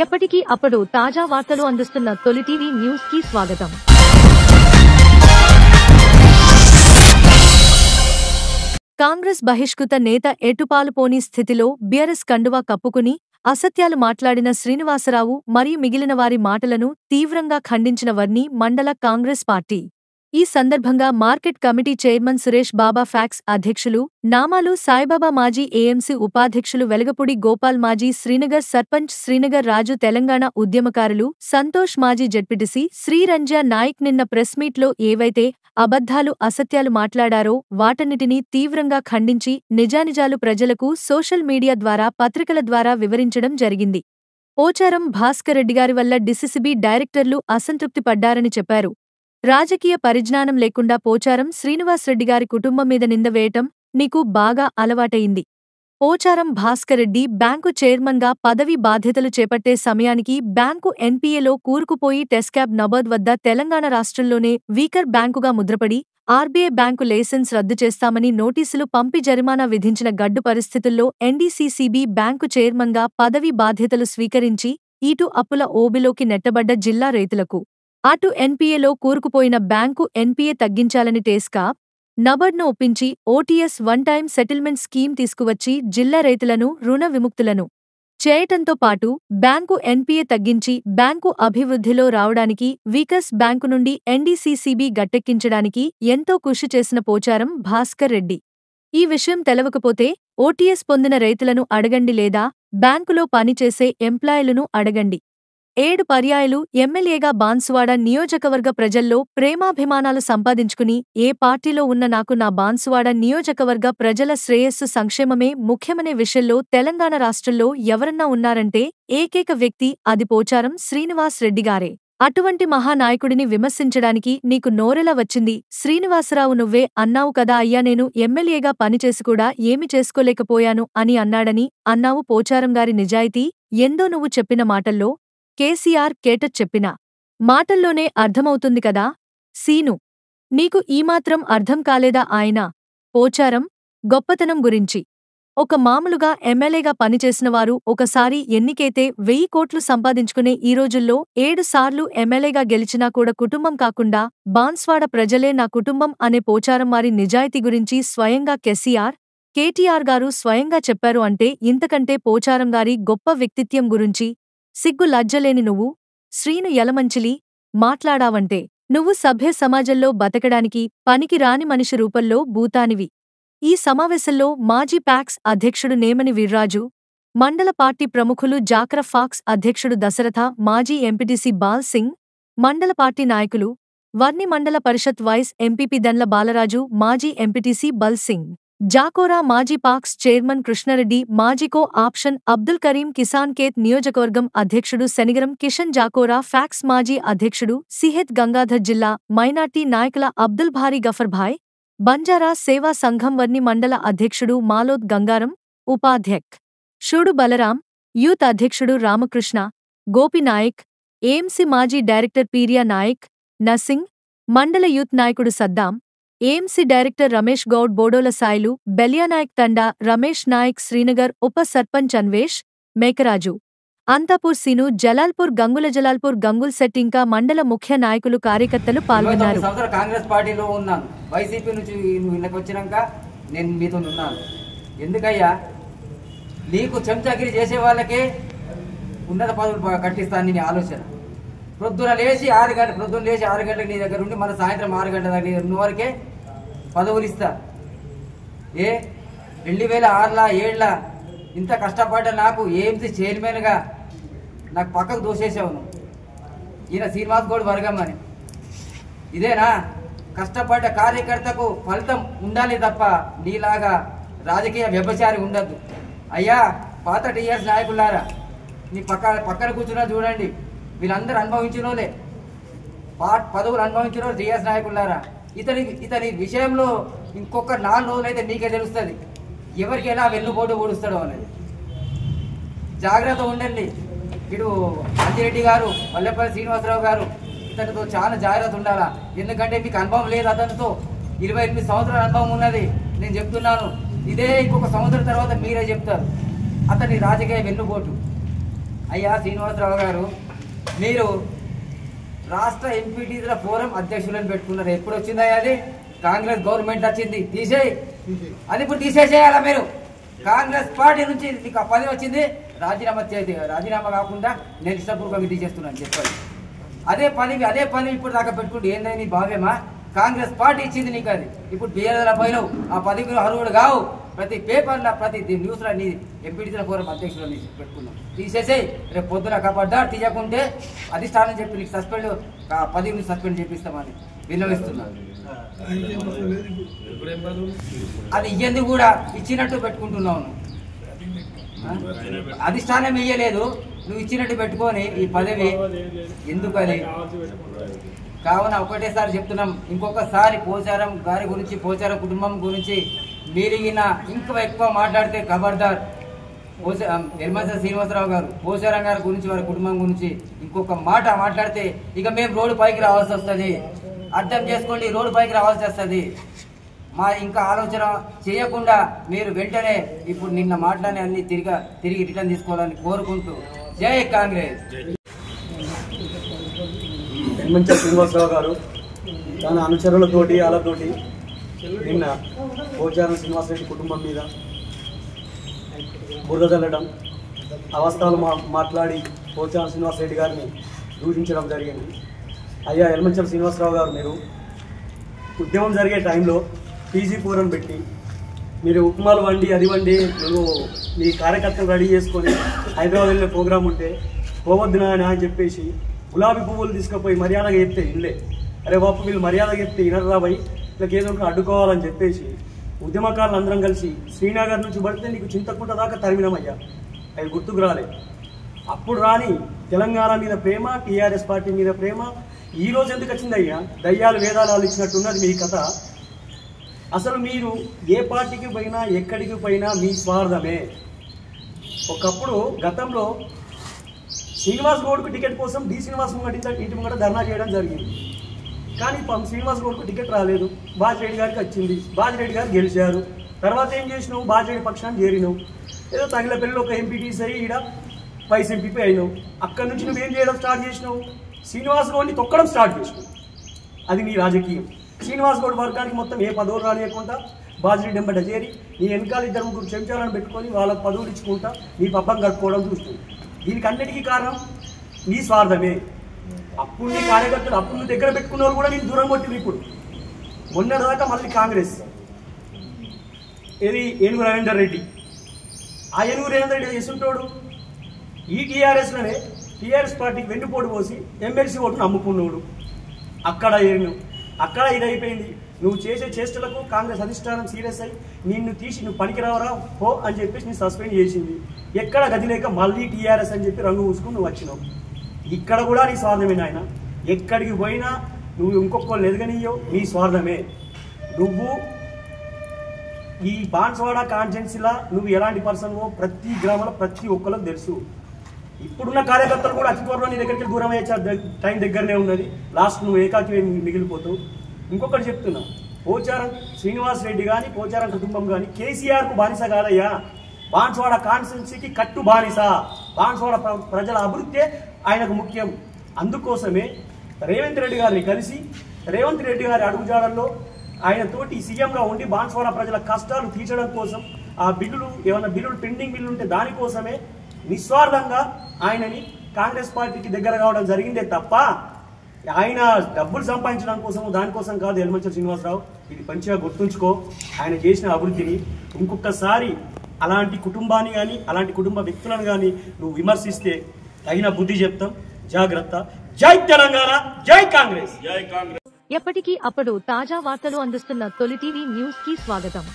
ఎప్పటికీ అప్పుడు తాజా వార్తలు అందిస్తున్న తొలి టీవీ న్యూస్ కి స్వాగతం. కాంగ్రెస్ బహిష్కృత నేత ఎటుపాలుపోని స్థితిలో బీఆర్ఎస్ కండువా కప్పుకుని అసత్యాలు మాట్లాడిన శ్రీనివాసరావు మరియు మిగిలిన వారి మాటలను తీవ్రంగా ఖండించిన వర్ని మండల కాంగ్రెస్ పార్టీ. ఈ సందర్భంగా మార్కెట్ కమిటీ చైర్మన్ సురేష్ బాబా ఫ్యాక్స్ అధ్యక్షులు నామాలు సాయిబాబా, మాజీ ఏఎంసీ ఉపాధ్యక్షులు వెలగపూడి గోపాల్, మాజీ శ్రీనగర్ సర్పంచ్ శ్రీనగర్ రాజు, తెలంగాణ ఉద్యమకారులు సంతోష్, మాజీ జడ్పీటీసీ శ్రీరంజా నాయక్ నిన్న ప్రెస్ మీట్లో ఏవైతే అబద్ధాలు, అసత్యాలు మాట్లాడారో వాటన్నిటినీ తీవ్రంగా ఖండించి నిజానిజాలు ప్రజలకు సోషల్ మీడియా ద్వారా, పత్రికల ద్వారా వివరించడం జరిగింది. పోచారం భాస్కర్ రెడ్డిగారి వల్ల డీసీసీబీ డైరెక్టర్లు అసంతృప్తి పడ్డారని చెప్పారు. రాజకీయ పరిజ్ఞానం లేకుండా పోచారం శ్రీనివాసరెడ్డిగారి కుటుంబం మీద నింద వేయటం నీకు బాగా అలవాటయింది. పోచారం భాస్కర్ రెడ్డి బ్యాంకు చైర్మన్గా పదవి బాధ్యతలు చేపట్టే సమయానికి బ్యాంకు ఎన్పీఏలో కూరుకుపోయి టెస్కాబ్ నబార్డ్ వద్ద తెలంగాణ రాష్ట్రంలోనే వీకర్ బ్యాంకుగా ముద్రపడి ఆర్బీఐ బ్యాంకు లైసెన్స్ రద్దు చేస్తామని నోటీసులు పంపి జరిమానా విధించిన గడ్డు పరిస్థితుల్లో ఎన్డీసీసీబీ బ్యాంకు చైర్మన్గా పదవి బాధ్యతలు స్వీకరించి ఇటు అప్పుల ఓబిలోకి నెట్టబడ్డ జిల్లా రైతులకు, అటు ఎన్పీఏలో కూరుకుపోయిన బ్యాంకు ఎన్పీఏ తగ్గించాలని టెస్కాబ్ నబార్డ్ను ఒప్పించి OTS one time settlement scheme తీసుకువచ్చి జిల్లా రైతులను రుణ విముక్తులను చేయటంతో పాటు బ్యాంకు ఎన్పీఏ తగ్గించి బ్యాంకు అభివృద్ధిలో రావడానికి, వీకర్స్ బ్యాంకు నుండి ఎన్డీసీసీబీ గట్టెక్కించడానికి ఎంతో కృషి చేసిన పోచారం భాస్కర్ రెడ్డి. ఈ విషయం తెలవకపోతే ఓటీఎస్ పొందిన రైతులను అడగండి, లేదా బ్యాంకులో పనిచేసే ఎంప్లాయీలను అడగండి. 7 పర్యాయాలు ఎమ్మెల్యేగా బాన్సువాడ నియోజకవర్గ ప్రజల్లో ప్రేమాభిమానాలు సంపాదించుకుని ఏ పార్టీలో ఉన్న నాకు నా బాన్సువాడ నియోజకవర్గ ప్రజల శ్రేయస్సు, సంక్షేమమే ముఖ్యమనే విషయంలో తెలంగాణ రాష్ట్రంలో ఎవరన్నా ఉన్నారంటే ఏకైక వ్యక్తి అది పోచారం శ్రీనివాస్ రెడ్డిగారే. అటువంటి మహానాయకుడిని విమర్శించడానికి నీకు నోరెలా వచ్చింది? శ్రీనివాసరావు, నువ్వే అన్నావు కదా అయ్యా, నేను ఎమ్మెల్యేగా పనిచేసి కూడా ఏమి చేసుకోలేకపోయాను అని అన్నాడని అన్నావు. పోచారంగారి నిజాయితీ ఎందో నువ్వు చెప్పిన మాటల్లో, కేసీఆర్ కేటచ్ చెప్పిన మాటల్లోనే అర్థమవుతుంది కదా సీను. నీకు ఈమాత్రం అర్థం కాలేదా ఆయన పోచారం గొప్పతనం గురించి? ఒక మామూలుగా ఎమ్మెల్యేగా పనిచేసినవారు ఒకసారి ఎన్నికైతే 1000 కోట్లు సంపాదించుకునే ఈ రోజుల్లో 7 సార్లు ఎమ్మెల్యేగా గెలిచినా కూడా కుటుంబం కాకుండా బాన్స్వాడ ప్రజలే నా కుటుంబం అనే పోచారం వారి నిజాయితీ గురించి స్వయంగా కేటీఆర్ గారు స్వయంగా చెప్పారు అంటే ఇంతకంటే పోచారం గారి గొప్ప వ్యక్తిత్వం గురించి సిగ్గు లజ్జలేని నువ్వు శ్రీను యలమంచిలి మాట్లాడావంటే నువ్వు సభ్య సమాజంలో బతకడానికి పనికి రాని మనిషి రూపంలో భూతానివి. ఈ సమావేశంలో మాజీ ప్యాక్స్ అధ్యక్షుడు నేమని వీర్రాజు, మండల పార్టీ ప్రముఖులు జాక్ర ఫాక్స్ అధ్యక్షుడు దశరథ, మాజీ ఎంపీటీసీ బాల్ సింగ్, మండల పార్టీ నాయకులు, వర్ని మండల పరిషత్ వైస్ ఎంపీపీ దండ్ల బాలరాజు, మాజీ ఎంపీటీసీ బల్ సింగ్, జాకోరా, మాజీ పాక్స్ చైర్మన్ కృష్ణారెడ్డి, మాజీ co option Abdul Karim, Kisan kth నియోజకవర్గం అధ్యక్షుడు శనిగరం కిషన్ జాకోరా, ఫ్యాక్స్ మాజీ అధ్యక్షుడు సిహెత్ గంగాధర్, జిల్లా మైనార్టీ నాయకుల అబ్దుల్ భారీ గఫర్భాయ్, బంజారా సేవా సంఘం వర్ని మండల అధ్యక్షుడు మాలోద్ గంగారం, ఉపాధ్యక్షుడు బలరాం, యూత్ అధ్యక్షుడు రామకృష్ణ, గోపి నాయక్, ఏఎంసీ మాజీ డైరెక్టర్ పీరియా నాయక్, నసింగ్, మండల యూత్ నాయకుడు సద్దాం, ఏఎంసీ డైరెక్టర్ రమేష్ గౌడ్, బోడోల సాయిలు, బెలియానాయక్ తండా, రమేష్ నాయక్, శ్రీనగర్ ఉప సర్పంచ్ అన్వేష్, మేకరాజు, అంతాపూర్ సీను, జలాల్పూర్ గంగుల, జలాల్పూర్ గంగుల్ సెట్ ఇంకా మండల ముఖ్య నాయకులు, కార్యకర్తలు పాల్గొన్నారు. కాంగ్రెస్ పార్టీలో ఉన్నాను, వైసీపీ నుంచి వచ్చినాక నేను మీతో ఉన్నాను. ఎందుకయ్యా నీకు చెంచాగిరి చేసే వాళ్ళకే ఉన్నత పదవులు కట్టిస్తాను నీ ఆలోచన. పొద్దున లేచి 6 గంటలకు నీ దగ్గర ఉండి మన సాయంత్రం 6 గంటల దగ్గర ఉన్న వరకే పదవులు ఇస్తా. 2006లా 7లా ఇంత కష్టపడ్డ నాకు ఏఎంసీ చైర్మన్గా నాకు పక్కకు దోసేసావు నువ్వు. ఈయన శ్రీనివాస్ గౌడ్ వర్గం అని. ఇదేనా కష్టపడ్డ కార్యకర్తకు ఫలితం ఉండాలి తప్ప నీలాగా రాజకీయ వ్యభిచారి ఉండద్దు. అయ్యా పాత టీఆర్ఎస్ నాయకులారా, నీ పక్కన కూర్చున్నా చూడండి, వీళ్ళందరూ అనుభవించినోలే, పదవులు అనుభవించిన టీఆర్ఎస్ నాయకులారా. ఇతని విషయంలో ఇంకొక 4 రోజులైతే మీకే తెలుస్తుంది ఎవరికి ఎలా వెన్నుపోటు ఓడుస్తాడో అనేది. జాగ్రత్త ఉండండి. ఇటు అంజిరెడ్డి గారు, వల్లెపల్లి శ్రీనివాసరావు గారు, ఇతనితో చాలా జాగ్రత్త ఉండాలా. ఎందుకంటే మీకు అనుభవం లేదు, అతనితో 28 సంవత్సరాల అనుభవం ఉన్నది. నేను చెప్తున్నాను, ఇదే ఇంకొక సంవత్సరం తర్వాత మీరే చెప్తారు అతని రాజకీయ వెన్నుపోటు. అయ్యా శ్రీనివాసరావు గారు, మీరు రాష్ట్ర ఎంపీటీల ఫోరం అధ్యక్షులను పెట్టుకున్నారు. ఎప్పుడు వచ్చిందా అది? కాంగ్రెస్ గవర్నమెంట్ వచ్చింది, తీసేయి. అది ఇప్పుడు తీసేసేయాలా మీరు? కాంగ్రెస్ పార్టీ నుంచి నీకు ఆ పదవి వచ్చింది, రాజీనామా కాకుండా నేను ఇష్టపూర్వకంగా తీసేస్తున్నాను చెప్పాలి. అదే పని ఇప్పుడు దాకా పెట్టుకుంటే ఏందని భావ్యమా? కాంగ్రెస్ పార్టీ ఇచ్చింది నీకు అది. ఇప్పుడు బీఆర్ఎల పోయినావు, ఆ పదవికి అర్హుడు కావు. ప్రతి పేపర్లో ప్రతి న్యూస్లో నీ ఎంపీటీసీల ఫోరం అధ్యక్షులు పెట్టుకున్నావు. తీసేసేయి. రేపు పొద్దున కబడ్డారు తీయకుంటే అధిష్టానం చెప్పి నీకు పదవి నుంచి సస్పెండ్ చేపిస్తామని విన్నవిస్తున్నాను. అది ఇయ్యంది కూడా ఇచ్చినట్టు పెట్టుకుంటున్నావు. అధిష్టానం ఇయ్యలేదు, నువ్వు ఇచ్చినట్టు పెట్టుకొని ఈ పదవి ఎందుకు అది? కావున ఒకటేసారి చెప్తున్నాం, ఇంకొకసారి పోచారం గారి గురించి, పోచారం కుటుంబం గురించి మీరిగిన ఇంకా ఎక్కువ మాట్లాడితే ఖబర్దార్. యలమంచిలి శ్రీనివాసరావు గారు పోచారం గారి గురించి, వారి కుటుంబం గురించి ఇంకొక మాట మాట్లాడితే ఇక మేము రోడ్డు పైకి రావాల్సి వస్తుంది. అర్థం చేసుకోండి, రోడ్డు పైకి రావాల్సి వస్తుంది. మా ఇంకా ఆలోచన చేయకుండా మీరు వెంటనే ఇప్పుడు నిన్న మాట్లాడి అన్ని తిరిగి రిటర్న్ తీసుకోవాలని కోరుకుంటూ జై కాంగ్రెస్. యలమంచిలి శ్రీనివాసరావు గారు తన అనుచరులతోటి వాళ్ళతోటి నిన్న పోచారం శ్రీనివాసరెడ్డి కుటుంబం మీద బురద చల్లడం, అవస్థలు మాట్లాడి పోచారం శ్రీనివాసరెడ్డి గారిని దూషించడం జరిగింది. అయ్యా యలమంచిలి శ్రీనివాసరావు గారు, మీరు ఉద్యమం జరిగే టైంలో పీజీ ఫోరం పెట్టి మీరు ఉప్మాలు వండి అది వండి నువ్వు మీ కార్యకర్తలు రెడీ చేసుకొని హైదరాబాద్ వెళ్ళే ప్రోగ్రాం ఉంటే పోవద్దు అని చెప్పేసి గులాబీ పువ్వులు తీసుకుపోయి మర్యాదగా చెప్తే ఇల్లే, అరే బాపు వీళ్ళు మర్యాదగా చెప్తే ఇనర్రా పోయి ఇలా ఏదో ఒకటి అడ్డుకోవాలని చెప్పేసి ఉద్యమకారులు అందరం కలిసి శ్రీనగర్ నుంచి పడితే నీకు చింతకుంట దాకా తరిమినామయ్యా. అవి గుర్తుకు రాలే. అప్పుడు రాని తెలంగాణ మీద ప్రేమ, టీఆర్ఎస్ పార్టీ మీద ప్రేమ ఈ రోజు ఎందుకు వచ్చిందయ్యా? దయ్యాలు వేదాలు ఇచ్చినట్టున్నది మీ కథ. అసలు మీరు ఏ పార్టీకి పోయినా ఎక్కడికి పోయినా మీ స్వార్థమే. ఒకప్పుడు గతంలో శ్రీనివాస్ గౌడ్కు టికెట్ కోసం డి శ్రీనివాస్ ఇంటి ముంగట ధర్నా చేయడం జరిగింది. కానీ శ్రీనివాస్ గౌడ్కు టికెట్ రాలేదు, బాజిరెడ్డి గారికి వచ్చింది. బాజిరెడ్డి గారు గెలిచారు. తర్వాత ఏం చేసినావు? బాజిరెడ్డి పక్షాన్ని చేరినావు. ఏదో తగిన పిల్లలు ఒక ఎంపీటీసీ అయ్యి ఈడ వైస్ ఎంపీపీ అయినావు. అక్కడి నుంచి నువ్వేం చేయడం స్టార్ట్ చేసినావు? శ్రీనివాస్ గౌడ్ని తొక్కడం స్టార్ట్ చేసినావు. అది నీ రాజకీయం. శ్రీనివాస్ గౌడ్ వర్గానికి మొత్తం ఏ పదవులు రానియకుండా బాజిరెడ్డి ఎంబట చేరి నీ వెనకాల 2-3 చెంచాలను పెట్టుకొని వాళ్ళకు పదవులు ఇచ్చుకుంటా నీ పబ్బం కట్టుకోవడం చూస్తుంది. దీనికి అన్నిటికీ కారణం నీ స్వార్థమే. అప్పుడు నీ కార్యకర్తలు అప్పుడు నువ్వు దగ్గర పెట్టుకున్న వాళ్ళు కూడా నేను దూరం కొట్టింది. ఇప్పుడు మొన్నటిదాకా మళ్ళీ కాంగ్రెస్ ఏది ఏనుగు రవీందర్ రెడ్డి, ఆ ఏనుగు రవీందర్ రెడ్డి చేస్తుంటాడు ఈ టీఆర్ఎస్లోనే టీఆర్ఎస్ పార్టీకి వెన్నుపోటు పోసి ఎమ్మెల్సీ ఓటును అమ్ముకున్నాడు. అక్కడ ఇదైపోయింది. నువ్వు చేసే చేష్టలకు కాంగ్రెస్ అధిష్టానం సీరియస్ అయ్యి నిన్ను తీసి నువ్వు పనికిరావరా పో అని చెప్పేసి నేను సస్పెండ్ చేసింది. ఎక్కడ గది లేక మళ్ళీ టీఆర్ఎస్ అని చెప్పి రంగు పూసుకుని నువ్వు వచ్చినావు. ఇక్కడ కూడా నీ స్వార్థమే నాయన. ఎక్కడికి పోయినా నువ్వు ఇంకొకళ్ళు ఎదగనియో నీ స్వార్థమే. నువ్వు ఈ బాన్స్వాడ కాన్స్టిట్యున్సీలా నువ్వు ఎలాంటి పర్సన్వో ప్రతి గ్రామంలో ప్రతి ఒక్కరికి తెలుసు. ఇప్పుడున్న కార్యకర్తలు కూడా అతి త్వరలో నీ దగ్గరికి దూరం అయ్యే టైం దగ్గరనే ఉన్నది. లాస్ట్ నువ్వు ఏకాకి మిగిలిపోతావు. ఇంకొకటి చెప్తున్నా, పోచారం శ్రీనివాస్ రెడ్డి కానీ పోచారం కుటుంబం కానీ కేసీఆర్కు బానిస కాదయ్యా. బాన్స్వాడ కాన్స్టిట్యున్సీకి కట్టు బానిస. బాన్స్వాడ ప్రజల అభివృద్ధి ఆయనకు ముఖ్యం. అందుకోసమే రేవంత్ రెడ్డి గారిని కలిసి రేవంత్ రెడ్డి గారి అడుగుజాడల్లో ఆయనతోటి సీఎంగా ఉండి బాన్స్వాడ ప్రజల కష్టాలు తీర్చడం కోసం ఆ బిల్లులు ఏమైనా బిల్లులు పెండింగ్ బిల్లులు ఉంటే దానికోసమే నిస్వార్థంగా ఆయనని కాంగ్రెస్ పార్టీకి దగ్గర కావడం జరిగిందే తప్ప ఆయన డబ్బులు సంపాదించడం కోసం దానికోసం కాదు. యలమంచిలి శ్రీనివాసరావు, ఇది మంచిగా గుర్తుంచుకో. ఆయన చేసిన అభివృద్ధిని ఇంకొకసారి అలాంటి కుటుంబాన్ని కానీ అలాంటి కుటుంబ వ్యక్తులను కానీ నువ్వు విమర్శిస్తే తగిన బుద్ధి చెప్తాం. జాగ్రత్త. జై తెలంగాణ, జై కాంగ్రెస్. ఎప్పటికీ అప్పుడు తాజా వార్తలు అందిస్తున్న తొలి టీవీ న్యూస్ కి స్వాగతం.